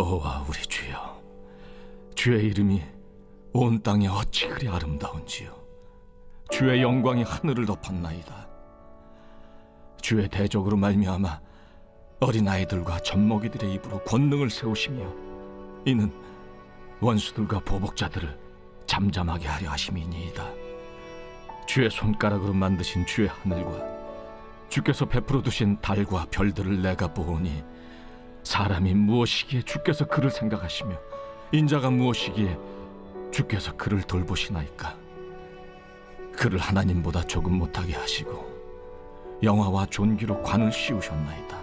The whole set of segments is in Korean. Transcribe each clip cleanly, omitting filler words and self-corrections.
여호와 우리 주여, 주의 이름이 온 땅에 어찌 그리 아름다운지요. 주의 영광이 하늘을 덮었나이다. 주의 대적으로 말미암아 어린아이들과 젖먹이들의 입으로 권능을 세우시며, 이는 원수들과 보복자들을 잠잠하게 하려 하심이니이다. 주의 손가락으로 만드신 주의 하늘과 주께서 베풀어 두신 달과 별들을 내가 보오니, 사람이 무엇이기에 주께서 그를 생각하시며 인자가 무엇이기에 주께서 그를 돌보시나이까. 그를 하나님보다 조금 못하게 하시고 영화와 존귀로 관을 씌우셨나이다.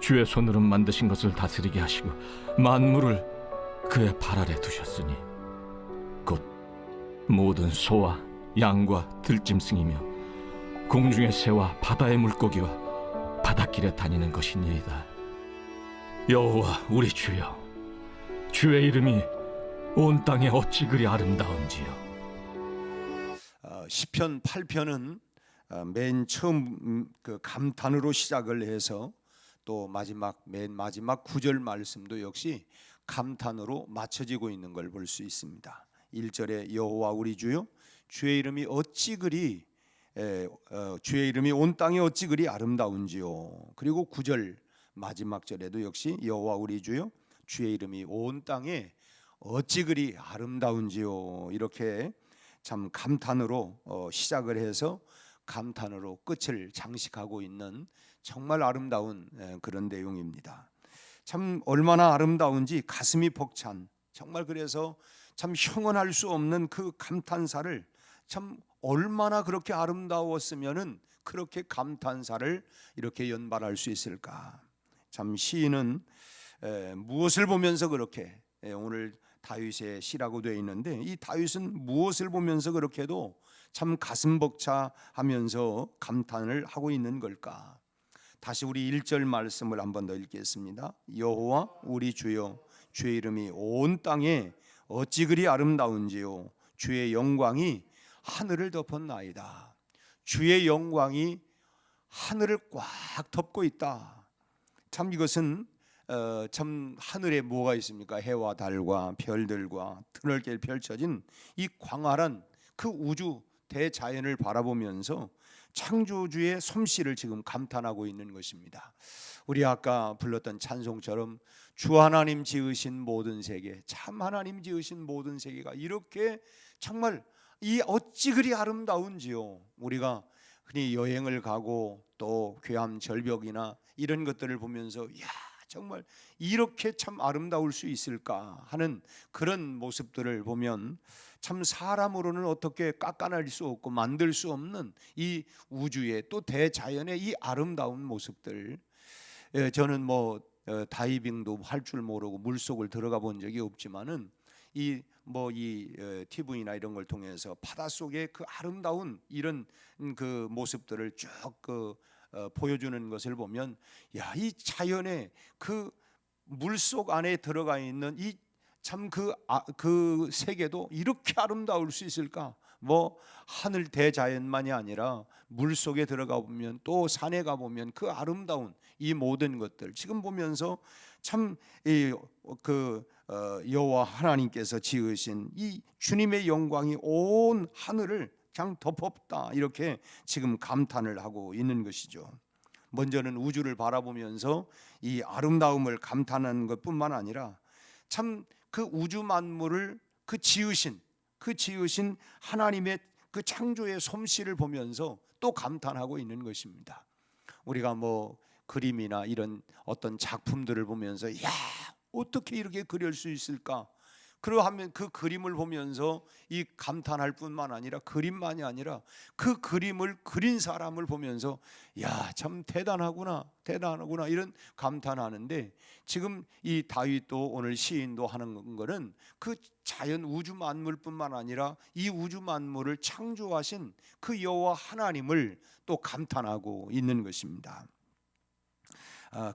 주의 손으로 만드신 것을 다스리게 하시고 만물을 그의 발 아래 두셨으니, 곧 모든 소와 양과 들짐승이며 공중의 새와 바다의 물고기와 바닷길에 다니는 것이니이다. 여호와 우리 주여, 주의 이름이 온 땅에 어찌 그리 아름다운지요. 시편 8편은 맨 처음 그 감탄으로 시작을 해서 또 맨 마지막 9절 말씀도 역시 감탄으로 맞춰지고 있는 걸 볼 수 있습니다. 1절에 여호와 우리 주여, 주의 이름이 어찌 그리 주의 이름이 온 땅에 어찌 그리 아름다운지요. 그리고 9절 마지막 절에도 역시 여호와 우리 주여, 주의 이름이 온 땅에 어찌 그리 아름다운지요. 이렇게 참 감탄으로 시작을 해서 감탄으로 끝을 장식하고 있는 정말 아름다운 그런 내용입니다. 참 얼마나 아름다운지 가슴이 벅찬, 정말 그래서 참 형언할 수 없는 그 감탄사를, 참 얼마나 그렇게 아름다웠으면은 그렇게 감탄사를 이렇게 연발할 수 있을까. 참 시인은 무엇을 보면서 그렇게, 오늘 다윗의 시라고 되어 있는데, 이 다윗은 무엇을 보면서 그렇게도 참 가슴 벅차하면서 감탄을 하고 있는 걸까. 다시 우리 1절 말씀을 한번 더 읽겠습니다. 여호와 우리 주여, 주의 이름이 온 땅에 어찌 그리 아름다운지요. 주의 영광이 하늘을 덮었나이다. 주의 영광이 하늘을 꽉 덮고 있다. 참 이것은 참 하늘에 뭐가 있습니까? 해와 달과 별들과 드넓게 펼쳐진 이 광활한 그 우주 대자연을 바라보면서 창조주의 솜씨를 지금 감탄하고 있는 것입니다. 우리 아까 불렀던 찬송처럼 주 하나님 지으신 모든 세계, 참 하나님 지으신 모든 세계가 이렇게 정말 이 어찌 그리 아름다운지요. 우리가 흔히 여행을 가고 또 괴함 절벽이나 이런 것들을 보면서 야, 정말 이렇게 참 아름다울 수 있을까 하는 그런 모습들을 보면, 참 사람으로는 어떻게 깎아낼 수 없고 만들 수 없는 이 우주의 또 대자연의 이 아름다운 모습들. 저는 뭐 다이빙도 할 줄 모르고 물속을 들어가 본 적이 없지만은 이 TV나 이런 걸 통해서 바닷속의 그 아름다운 이런 그 모습들을 쭉 보여주는 것을 보면, 야, 이 자연의 그 물속 안에 들어가 있는 이 참 그 세계도 이렇게 아름다울 수 있을까? 뭐 하늘 대자연만이 아니라 물 속에 들어가 보면, 또 산에 가 보면 그 아름다운 이 모든 것들 지금 보면서 참 여호와 하나님께서 지으신 이 주님의 영광이 온 하늘을 그냥 덮었다, 이렇게 지금 감탄을 하고 있는 것이죠. 먼저는 우주를 바라보면서 이 아름다움을 감탄하는 것뿐만 아니라 참 그 우주 만물을 지으신 하나님의 그 창조의 솜씨를 보면서 또 감탄하고 있는 것입니다. 우리가 뭐 그림이나 이런 어떤 작품들을 보면서 야, 어떻게 이렇게 그릴 수 있을까? 그러하면 그 그림을 보면서 이 감탄할 뿐만 아니라, 그림만이 아니라 그 그림을 그린 사람을 보면서 야, 참 대단하구나 이런 감탄하는데, 지금 이 다윗도 오늘 시인도 하는 거는 그 자연 우주 만물뿐만 아니라 이 우주 만물을 창조하신 그 여호와 하나님을 또 감탄하고 있는 것입니다.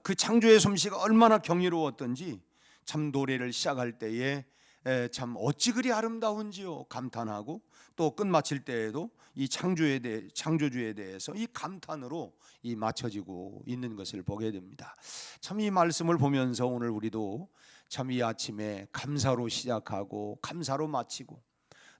그 창조의 솜씨가 얼마나 경이로웠던지 참 노래를 시작할 때에 참 어찌 그리 아름다운지요 감탄하고, 또 끝마칠 때에도 이 창조주에 대해서 이 감탄으로 이 맞춰지고 있는 것을 보게 됩니다. 참 이 말씀을 보면서 오늘 우리도 참 이 아침에 감사로 시작하고 감사로 마치고,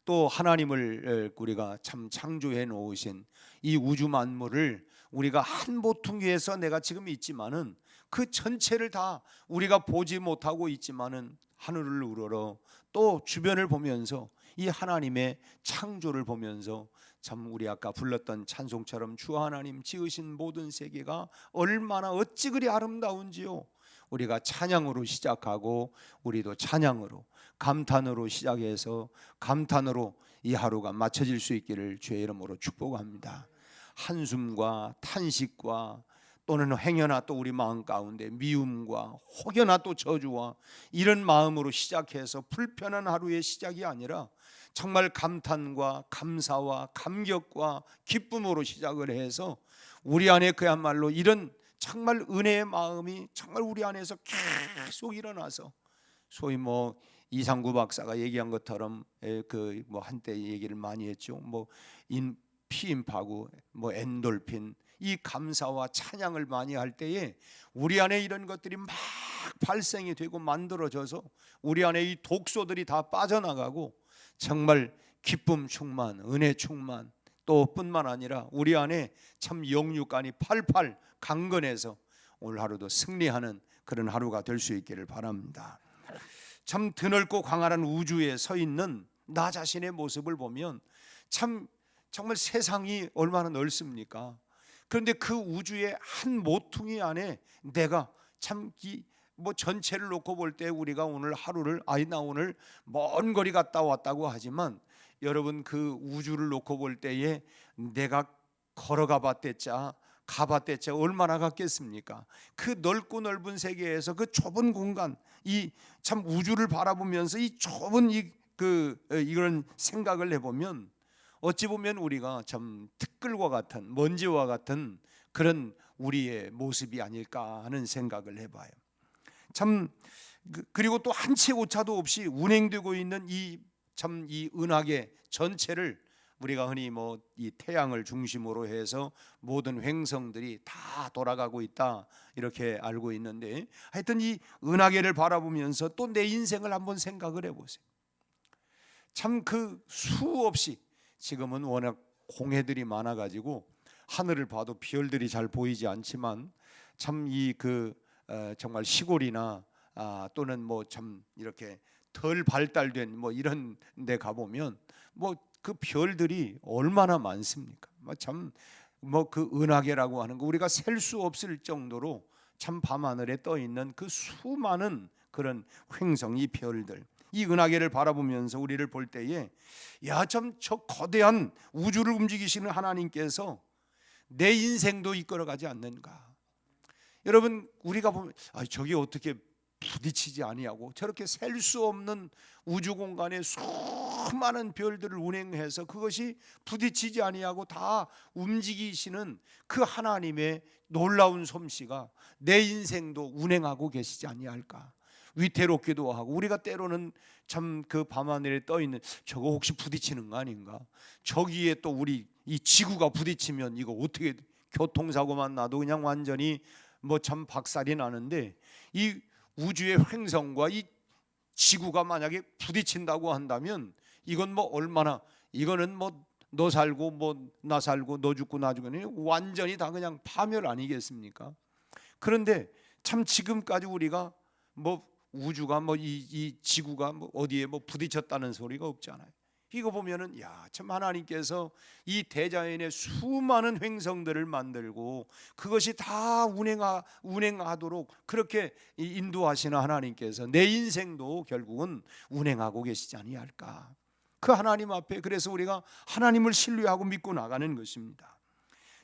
또 하나님을 우리가 참 창조해 놓으신 이 우주 만물을 우리가 한 모퉁이에서 내가 지금 있지만은 그 전체를 다 우리가 보지 못하고 있지만은 하늘을 우러러 또 주변을 보면서 이 하나님의 창조를 보면서 참 우리 아까 불렀던 찬송처럼 주 하나님 지으신 모든 세계가 얼마나 어찌 그리 아름다운지요. 우리가 찬양으로 시작하고 우리도 찬양으로 감탄으로 시작해서 감탄으로 이 하루가 맞춰질 수 있기를 주의 이름으로 축복합니다. 한숨과 탄식과 또는 행여나 또 우리 마음 가운데 미움과 혹여나 또 저주와 이런 마음으로 시작해서 불편한 하루의 시작이 아니라 정말 감탄과 감사와 감격과 기쁨으로 시작을 해서 우리 안에 그야말로 이런 정말 은혜의 마음이 정말 우리 안에서 계속 일어나서, 소위 뭐 이상구 박사가 얘기한 것처럼 그 뭐 한때 얘기를 많이 했죠. 뭐 피임파구, 뭐 엔돌핀, 이 감사와 찬양을 많이 할 때에 우리 안에 이런 것들이 막 발생이 되고 만들어져서 우리 안에 이 독소들이 다 빠져나가고 정말 기쁨 충만, 은혜 충만, 또 뿐만 아니라 우리 안에 참 영육간이 팔팔 강건해서 오늘 하루도 승리하는 그런 하루가 될 수 있기를 바랍니다. 참 드넓고 광활한 우주에 서 있는 나 자신의 모습을 보면 참 정말 세상이 얼마나 넓습니까? 그런데 그 우주의 한 모퉁이 안에 내가 참 뭐 전체를 놓고 볼 때 우리가 오늘 하루를 나 오늘 먼 거리 갔다 왔다고 하지만 여러분 그 우주를 놓고 볼 때에 내가 걸어가 봤댔자 가봤댔자 얼마나 갔겠습니까? 그 넓고 넓은 세계에서 그 좁은 공간, 이 참 우주를 바라보면서 이 좁은 이런 생각을 해보면 어찌 보면 우리가 참 티끌과 같은 먼지와 같은 그런 우리의 모습이 아닐까 하는 생각을 해봐요. 참 그리고 또 한 채 오차도 없이 운행되고 있는 이 은하계 전체를 우리가 흔히 뭐 이 태양을 중심으로 해서 모든 행성들이 다 돌아가고 있다 이렇게 알고 있는데, 하여튼 이 은하계를 바라보면서 또 내 인생을 한번 생각을 해보세요. 참 그 수없이, 지금은 워낙 공해들이 많아가지고 하늘을 봐도 별들이 잘 보이지 않지만 참 정말 시골이나 또는 뭐 참 이렇게 덜 발달된 뭐 이런 데 가보면 뭐 그 별들이 얼마나 많습니까? 참 뭐 그 은하계라고 하는 거 우리가 셀 수 없을 정도로 참 밤하늘에 떠 있는 그 수많은 그런 횡성, 이 별들, 이 은하계를 바라보면서 우리를 볼 때에 야 참 저 거대한 우주를 움직이시는 하나님께서 내 인생도 이끌어가지 않는가? 여러분 우리가 보면 저게 어떻게 부딪히지 아니하고 저렇게 셀 수 없는 우주 공간에 수많은 별들을 운행해서 그것이 부딪히지 아니하고 다 움직이시는 그 하나님의 놀라운 솜씨가 내 인생도 운행하고 계시지 아니할까? 위태롭기도 하고 우리가 때로는 참 그 밤하늘에 떠 있는 저거 혹시 부딪히는 거 아닌가? 저기에 또 우리 이 지구가 부딪히면 이거 어떻게 교통사고만 나도 그냥 완전히 뭐 참 박살이 나는데, 이 우주의 횡성과 이 지구가 만약에 부딪힌다고 한다면 이건 뭐 얼마나, 이거는 뭐 너 살고 뭐 나 살고 너 죽고 나 죽고 완전히 다 그냥 파멸 아니겠습니까? 그런데 참 지금까지 우리가 뭐 우주가 뭐 이 지구가 뭐 어디에 뭐 부딪혔다는 소리가 없잖아요. 이거 보면은 야 참 하나님께서 이 대자연의 수많은 횡성들을 만들고 그것이 다 운행하도록 그렇게 인도하시는 하나님께서 내 인생도 결국은 운행하고 계시지 아니할까? 그 하나님 앞에 그래서 우리가 하나님을 신뢰하고 믿고 나가는 것입니다.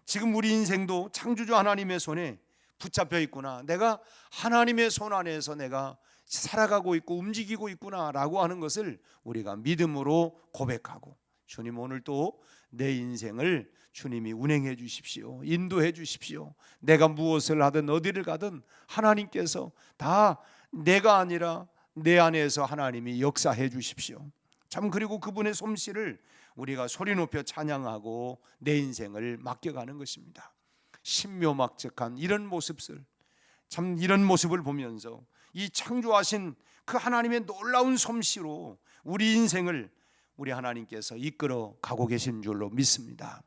지금 우리 인생도 창조주 하나님의 손에 붙잡혀 있구나, 내가 하나님의 손 안에서 내가 살아가고 있고 움직이고 있구나라고 하는 것을 우리가 믿음으로 고백하고, 주님 오늘 또 내 인생을 주님이 운행해 주십시오, 인도해 주십시오. 내가 무엇을 하든 어디를 가든 하나님께서 다 내가 아니라 내 안에서 하나님이 역사해 주십시오. 참 그리고 그분의 솜씨를 우리가 소리 높여 찬양하고 내 인생을 맡겨가는 것입니다. 신묘막측한 이런 모습을, 참 이런 모습을 보면서 이 창조하신 그 하나님의 놀라운 솜씨로 우리 인생을 우리 하나님께서 이끌어 가고 계신 줄로 믿습니다.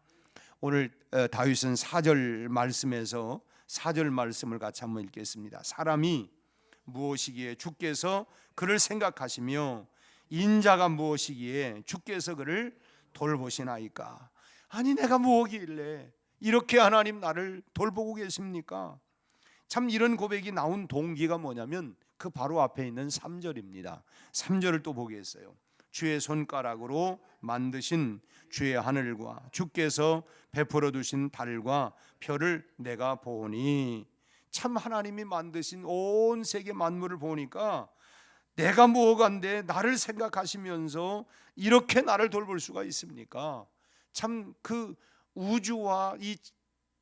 오늘 다윗은 4절 말씀에서 4절 말씀을 같이 한번 읽겠습니다. 사람이 무엇이기에 주께서 그를 생각하시며 인자가 무엇이기에 주께서 그를 돌보시나이까. 아니 내가 뭐길래 이렇게 하나님 나를 돌보고 계십니까? 참 이런 고백이 나온 동기가 뭐냐면 그 바로 앞에 있는 3절입니다. 3절을 또 보겠어요. 주의 손가락으로 만드신 주의 하늘과 주께서 베풀어 두신 달과 별을 내가 보니. 참 하나님이 만드신 온 세계 만물을 보니까 내가 뭐간데 나를 생각하시면서 이렇게 나를 돌볼 수가 있습니까? 참 그 우주와 이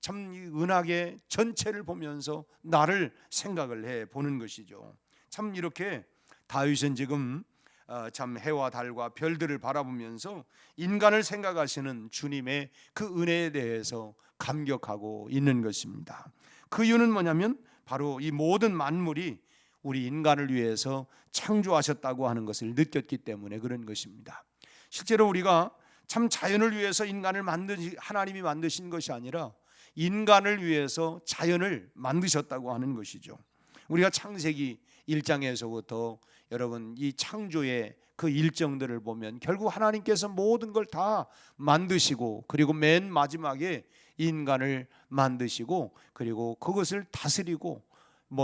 은하계 전체를 보면서 나를 생각을 해 보는 것이죠. 참 이렇게 다윗은 지금 참 해와 달과 별들을 바라보면서 인간을 생각하시는 주님의 그 은혜에 대해서 감격하고 있는 것입니다. 그 이유는 뭐냐면 바로 이 모든 만물이 우리 인간을 위해서 창조하셨다고 하는 것을 느꼈기 때문에 그런 것입니다. 실제로 우리가 참 자연을 위해서 인간을 하나님이 만드신 것이 아니라 인간을 위해서 자연을 만드셨다고 하는 것이죠. 우리가 창세기 1장에서부터 여러분 이 창조의 그 일정들을 보면 결국 하나님께서 모든 걸 다 만드시고 그리고 맨 마지막에 인간을 만드시고 그리고 그것을 다스리고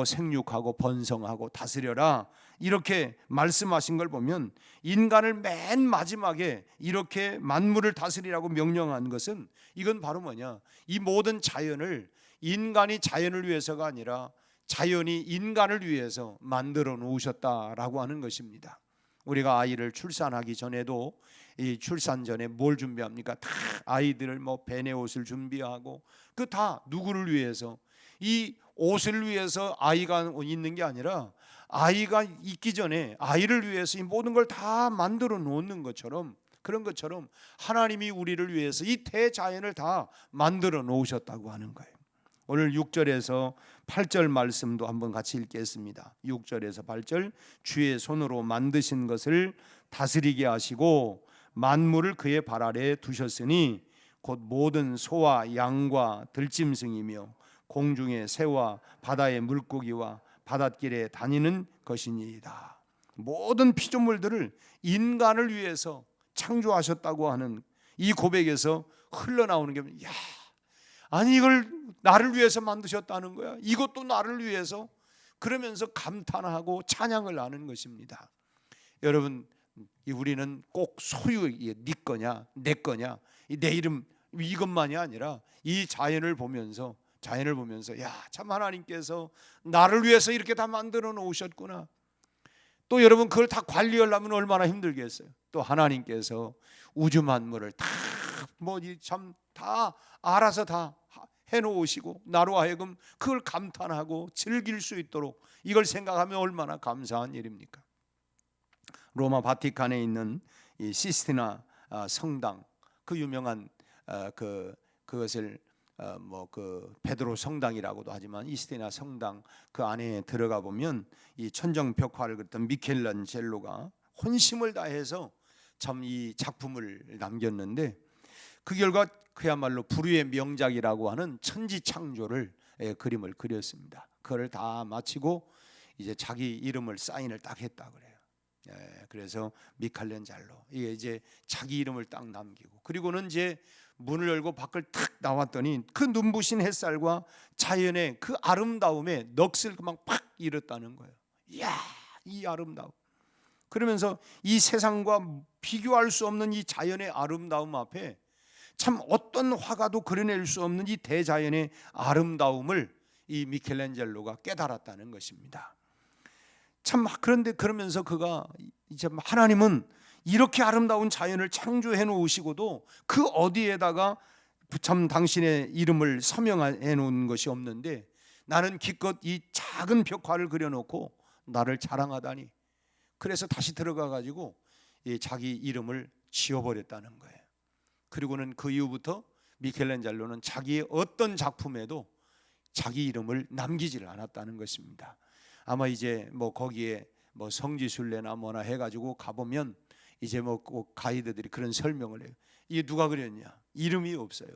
생육하고 번성하고 다스려라 이렇게 말씀하신 걸 보면 인간을 맨 마지막에 이렇게 만물을 다스리라고 명령한 것은 이건 바로 뭐냐, 이 모든 자연을 인간이 자연을 위해서가 아니라 자연이 인간을 위해서 만들어 놓으셨다라고 하는 것입니다. 우리가 아이를 출산하기 전에도 이 출산 전에 뭘 준비합니까? 다 아이들을 베네 옷을 준비하고 그 다 누구를 위해서, 이 옷을 위해서 아이가 있는 게 아니라 아이가 있기 전에 아이를 위해서 이 모든 걸 다 만들어 놓는 것처럼, 그런 것처럼 하나님이 우리를 위해서 이 대자연을 다 만들어 놓으셨다고 하는 거예요. 오늘 6절에서 8절 말씀도 한번 같이 읽겠습니다. 6절에서 8절, 주의 손으로 만드신 것을 다스리게 하시고 만물을 그의 발 아래에 두셨으니 곧 모든 소와 양과 들짐승이며 공중의 새와 바다의 물고기와 바닷길에 다니는 것이니이다. 모든 피조물들을 인간을 위해서 창조하셨다고 하는 이 고백에서 흘러나오는 게, 야, 아니 이걸 나를 위해서 만드셨다는 거야, 이것도 나를 위해서, 그러면서 감탄하고 찬양을 하는 것입니다. 여러분, 우리는 꼭 소유의 네 거냐 내 거냐 내 이름 이것만이 아니라 이 자연을 보면서 야, 참 하나님께서 나를 위해서 이렇게 다 만들어 놓으셨구나. 또 여러분 그걸 다 관리하려면 얼마나 힘들겠어요. 또 하나님께서 우주 만물을 다 다 알아서 다 해놓으시고 나로 하여금 그걸 감탄하고 즐길 수 있도록, 이걸 생각하면 얼마나 감사한 일입니까? 로마 바티칸에 있는 이 시스티나 성당, 그 유명한 그것을 그 베드로 성당이라고도 하지만 시스티나 성당 그 안에 들어가 보면 이 천정 벽화를 그렸던 미켈란젤로가 혼심을 다해서 참 이 작품을 남겼는데, 그 결과 그야말로 불후의 명작이라고 하는 천지창조를 그림을 그렸습니다. 그걸 다 마치고 이제 자기 이름을 사인을 딱 했다 그래요. 그래서 미켈란젤로, 이게 이제 자기 이름을 딱 남기고, 그리고는 이제 문을 열고 밖을 탁 나왔더니 그 눈부신 햇살과 자연의 그 아름다움에 넋을 그만 팍 잃었다는 거예요. 이야, 이 아름다움. 그러면서 이 세상과 비교할 수 없는 이 자연의 아름다움 앞에 참 어떤 화가도 그려낼 수 없는 이 대자연의 아름다움을 이 미켈란젤로가 깨달았다는 것입니다. 참, 그런데 그러면서 그가 이제 하나님은 이렇게 아름다운 자연을 창조해 놓으시고도 그 어디에다가 참 당신의 이름을 서명해 놓은 것이 없는데 나는 기껏 이 작은 벽화를 그려놓고 나를 자랑하다니, 그래서 다시 들어가 가지고 자기 이름을 지워버렸다는 거예요. 그리고는 그 이후부터 미켈란젤로는 자기의 어떤 작품에도 자기 이름을 남기지를 않았다는 것입니다. 아마 이제 뭐 거기에 뭐 성지순례나 뭐나 해가지고 가보면 이제 뭐 꼭 가이드들이 그런 설명을 해요. 이게 누가 그렸냐? 이름이 없어요.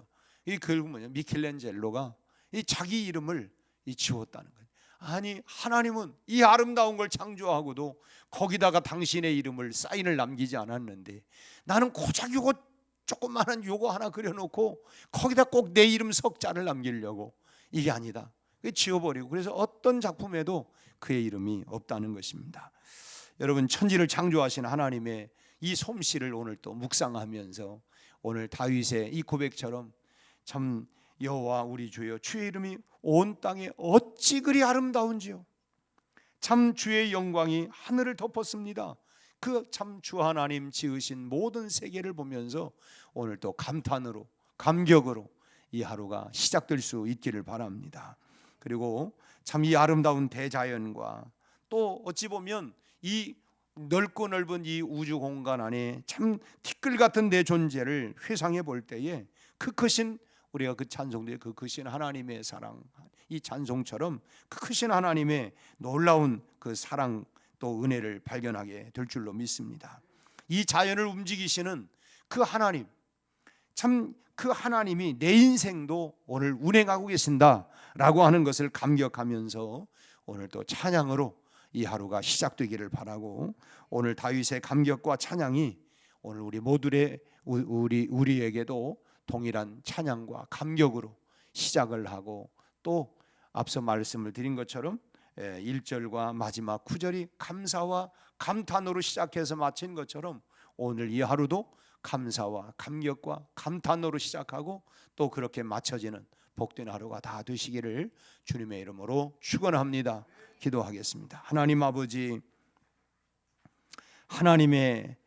이 결국 뭐냐? 미켈란젤로가 이 자기 이름을 지웠다는 거예요. 아니, 하나님은 이 아름다운 걸 창조하고도 거기다가 당신의 이름을 사인을 남기지 않았는데 나는 고작 요거 조그마한 요거 하나 그려놓고 거기다 꼭 내 이름 석자를 남기려고, 이게 아니다. 지워버리고, 그래서 어떤 작품에도 그의 이름이 없다는 것입니다. 여러분, 천지를 창조하신 하나님의 이 솜씨를 오늘 또 묵상하면서 오늘 다윗의 이 고백처럼 참 여호와 우리 주여, 주의 이름이 온 땅에 어찌 그리 아름다운지요. 참 주의 영광이 하늘을 덮었습니다. 그 참 주 하나님 지으신 모든 세계를 보면서 오늘 또 감탄으로, 감격으로 이 하루가 시작될 수 있기를 바랍니다. 그리고 참 이 아름다운 대자연과 또 어찌 보면 이 넓고 넓은 이 우주 공간 안에 참 티끌 같은 내 존재를 회상해 볼 때에 그 크신, 우리가 그 찬송대에 그 크신 하나님의 사랑, 이 찬송처럼 그 크신 하나님의 놀라운 그 사랑 또 은혜를 발견하게 될 줄로 믿습니다. 이 자연을 움직이시는 그 하나님, 참 그 하나님이 내 인생도 오늘 운행하고 계신다라고 하는 것을 감격하면서 오늘 또 찬양으로 이 하루가 시작되기를 바라고, 오늘 다윗의 감격과 찬양이 오늘 우리 모두의 우리에게도 동일한 찬양과 감격으로 시작을 하고, 또 앞서 말씀을 드린 것처럼 1절과 마지막 9절이 감사와 감탄으로 시작해서 마친 것처럼 오늘 이 하루도 감사와 감격과 감탄으로 시작하고 또 그렇게 마쳐지는 복된 하루가 다 되시기를 주님의 이름으로 축원합니다. 기도하겠습니다. 하나님 아버지, 하나님의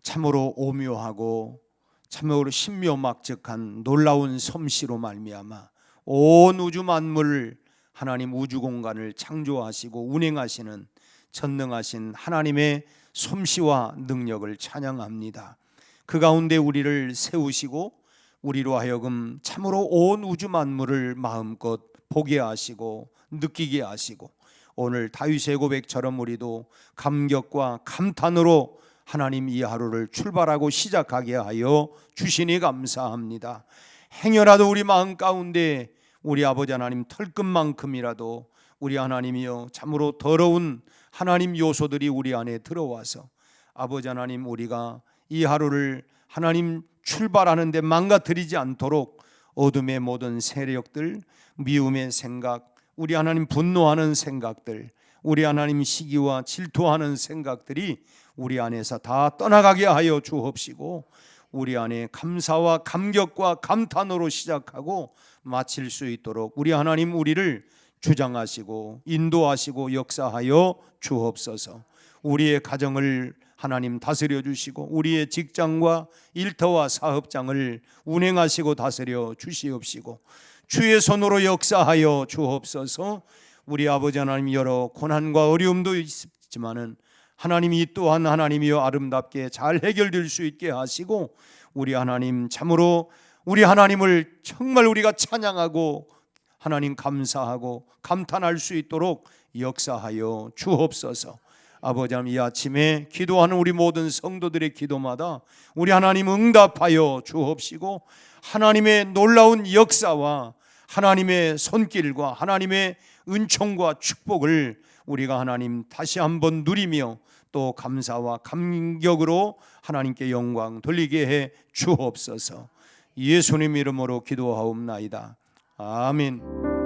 참으로 오묘하고 참으로 신묘막측한 놀라운 솜씨로 말미암아 온 우주 만물을, 하나님 우주 공간을 창조하시고 운행하시는 전능하신 하나님의 솜씨와 능력을 찬양합니다. 그 가운데 우리를 세우시고 우리로 하여금 참으로 온 우주 만물을 마음껏 보게 하시고 느끼게 하시고, 오늘 다윗의 고백처럼 우리도 감격과 감탄으로 하나님 이 하루를 출발하고 시작하게 하여 주시니 감사합니다. 행여라도 우리 마음 가운데 우리 아버지 하나님 털끝만큼이라도 우리 하나님이여 참으로 더러운 하나님 요소들이 우리 안에 들어와서 아버지 하나님 우리가 이 하루를 하나님 출발하는데 망가뜨리지 않도록 어둠의 모든 세력들, 미움의 생각, 우리 하나님 분노하는 생각들, 우리 하나님 시기와 질투하는 생각들이 우리 안에서 다 떠나가게 하여 주옵시고, 우리 안에 감사와 감격과 감탄으로 시작하고 마칠 수 있도록 우리 하나님 우리를 주장하시고 인도하시고 역사하여 주옵소서. 우리의 가정을 하나님 다스려 주시고 우리의 직장과 일터와 사업장을 운행하시고 다스려 주시옵시고 주의 손으로 역사하여 주옵소서. 우리 아버지 하나님, 여러 고난과 어려움도 있지만은 하나님이 또한 하나님이여 아름답게 잘 해결될 수 있게 하시고, 우리 하나님 참으로 우리 하나님을 정말 우리가 찬양하고 하나님 감사하고 감탄할 수 있도록 역사하여 주옵소서. 아버지 하나님, 이 아침에 기도하는 우리 모든 성도들의 기도마다 우리 하나님 응답하여 주옵시고, 하나님의 놀라운 역사와 하나님의 손길과 하나님의 은총과 축복을 우리가 하나님 다시 한번 누리며 또 감사와 감격으로 하나님께 영광 돌리게 해 주옵소서. 예수님 이름으로 기도하옵나이다. 아멘.